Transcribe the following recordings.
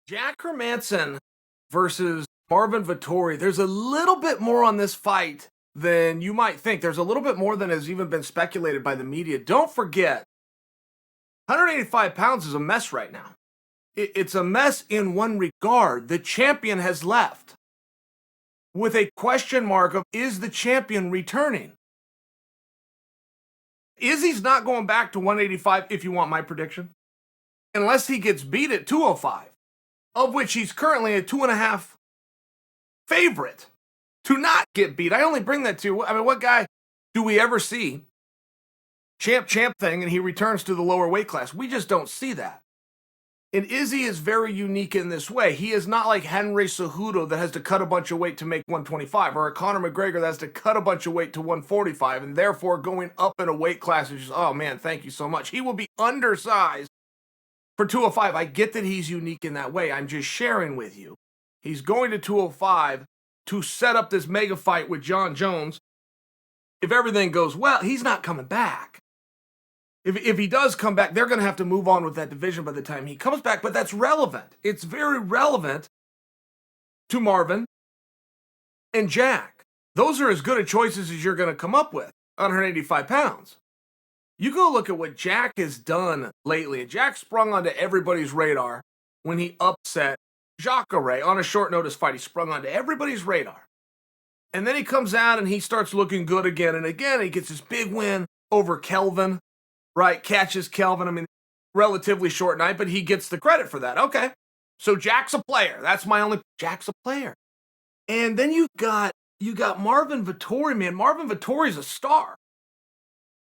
Jack Hermansson versus Marvin Vettori. There's a little bit more on this fight than you might think. There's a little bit more than has even been speculated by the media. Don't forget, 185 pounds is a mess right now. It's a mess in one regard. The champion has left with a question mark of, is the champion returning? Izzy's not going back to 185 if you want my prediction, unless he gets beat at 205, of which he's currently a 2.5 favorite to not get beat. I only bring that to, what guy do we ever see champ thing and he returns to the lower weight class? We just don't see that. And Izzy is very unique in this way. He is not like Henry Cejudo that has to cut a bunch of weight to make 125, or a Conor McGregor that has to cut a bunch of weight to 145, and therefore going up in a weight class is just, oh man, thank you so much. He will be undersized for 205. I get that he's unique in that way. I'm just sharing with you. He's going to 205 to set up this mega fight with John Jones. If everything goes well, he's not coming back. If he does come back, they're going to have to move on with that division by the time he comes back. But that's relevant. It's very relevant to Marvin and Jack. Those are as good a choices as you're going to come up with, 185 pounds. You go look at what Jack has done lately. And Jack sprung onto everybody's radar when he upset Jacare on a short notice fight. He sprung onto everybody's radar. And then he comes out and he starts looking good again and again. He gets this big win over Kelvin. Right, catches Kelvin. Relatively short night, but he gets the credit for that. Okay, so Jack's a player. That's my only. Jack's a player. And then you got Marvin Vettori, man. Marvin Vettori's a star.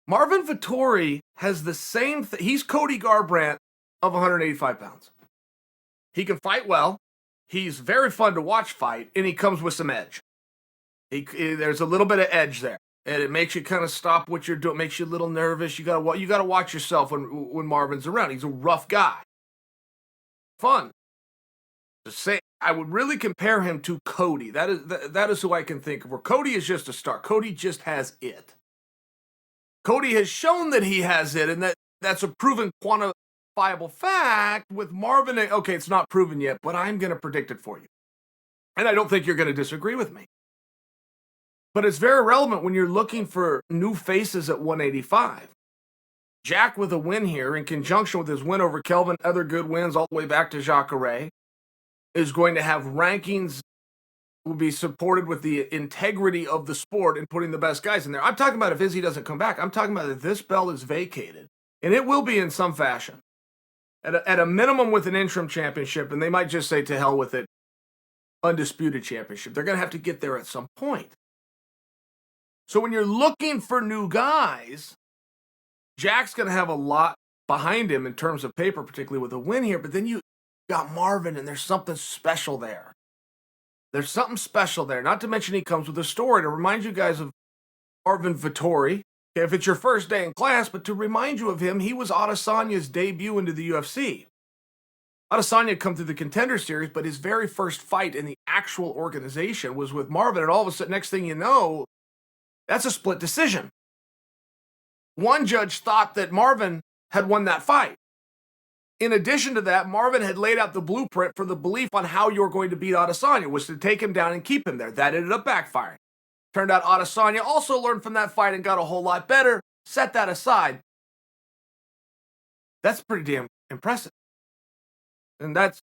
Marvin Vettori has the same thing. He's Cody Garbrandt of 185 pounds. He can fight well. He's very fun to watch fight, and he comes with some edge. There's a little bit of edge there. And it makes you kind of stop what you're doing. It makes you a little nervous. You gotta watch yourself when Marvin's around. He's a rough guy. Fun. To say, I would really compare him to Cody. That is who I can think of. Where Cody is just a star. Cody just has it. Cody has shown that he has it, and that's a proven quantifiable fact. With Marvin, okay, it's not proven yet, but I'm gonna predict it for you. And I don't think you're gonna disagree with me. But it's very relevant when you're looking for new faces at 185. Jack with a win here in conjunction with his win over Kelvin, other good wins all the way back to Jacare, is going to have rankings, will be supported with the integrity of the sport and putting the best guys in there. I'm talking about if Izzy doesn't come back. I'm talking about if this belt is vacated, and it will be in some fashion. At a minimum with an interim championship, and they might just say to hell with it, undisputed championship. They're going to have to get there at some point. So when you're looking for new guys, Jack's going to have a lot behind him in terms of paper, particularly with a win here. But then you got Marvin, and there's something special there. There's something special there. Not to mention he comes with a story to remind you guys of Marvin Vettori. If it's your first day in class, but to remind you of him, he was Adesanya's debut into the UFC. Adesanya come through the Contender Series, but his very first fight in the actual organization was with Marvin. And all of a sudden, next thing you know, that's a split decision. One judge thought that Marvin had won that fight. In addition to that, Marvin had laid out the blueprint for the belief on how you were going to beat Adesanya, was to take him down and keep him there. That ended up backfiring. Turned out Adesanya also learned from that fight and got a whole lot better. Set that aside. That's pretty damn impressive. And that's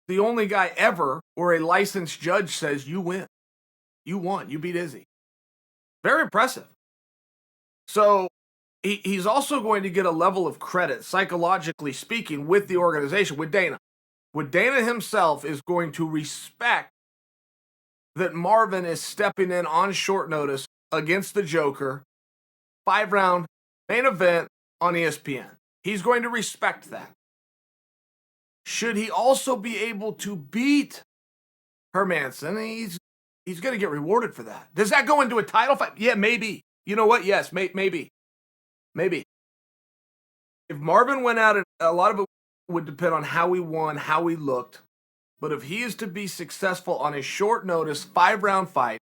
the only guy ever where a licensed judge says, you win. You won. You beat Izzy. Very impressive. So he's also going to get a level of credit, psychologically speaking, with the organization, with Dana. With Dana himself is going to respect that Marvin is stepping in on short notice against the Joker, 5-round main event on ESPN. He's going to respect that. Should he also be able to beat Hermansson, he's going to get rewarded for that. Does that go into a title fight? Yeah, maybe. You know what? Yes, maybe. Maybe. If Marvin went out, a lot of it would depend on how he won, how he looked. But if he is to be successful on a short notice, 5-round fight,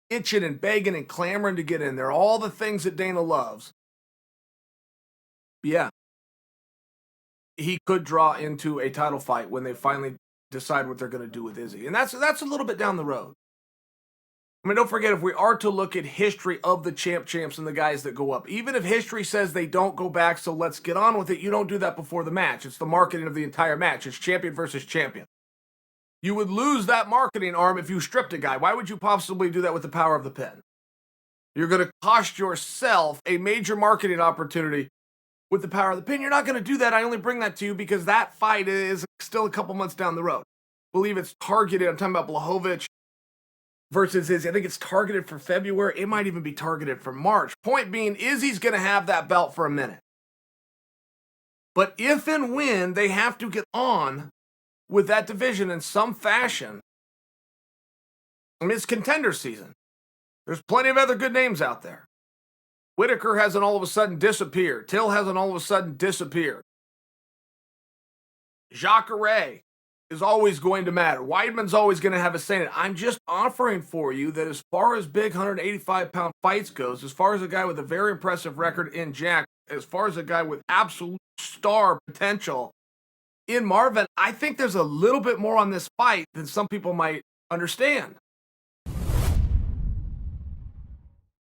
itching and begging and clamoring to get in there, all the things that Dana loves, yeah, he could draw into a title fight when they finally decide what they're going to do with Izzy. And that's a little bit down the road. I mean, don't forget, if we are to look at history of the champs and the guys that go up, even if history says they don't go back, so let's get on with it, you don't do that before the match. It's the marketing of the entire match. It's champion versus champion. You would lose that marketing arm if you stripped a guy. Why would you possibly do that with the power of the pin? You're going to cost yourself a major marketing opportunity with the power of the pin. You're not going to do that. I only bring that to you because that fight is still a couple months down the road. I believe it's targeted. I'm talking about Blachowicz versus Izzy. I think it's targeted for February. It might even be targeted for March. Point being, Izzy's going to have that belt for a minute. But if and when they have to get on with that division in some fashion, I mean, it's contender season. There's plenty of other good names out there. Whitaker hasn't all of a sudden disappeared. Till hasn't all of a sudden disappeared. Jacare is always going to matter. Weidman's always going to have a say in it. I'm just offering for you that as far as big 185-pound fights goes, as far as a guy with a very impressive record in Jack, as far as a guy with absolute star potential in Marvin, I think there's a little bit more on this fight than some people might understand.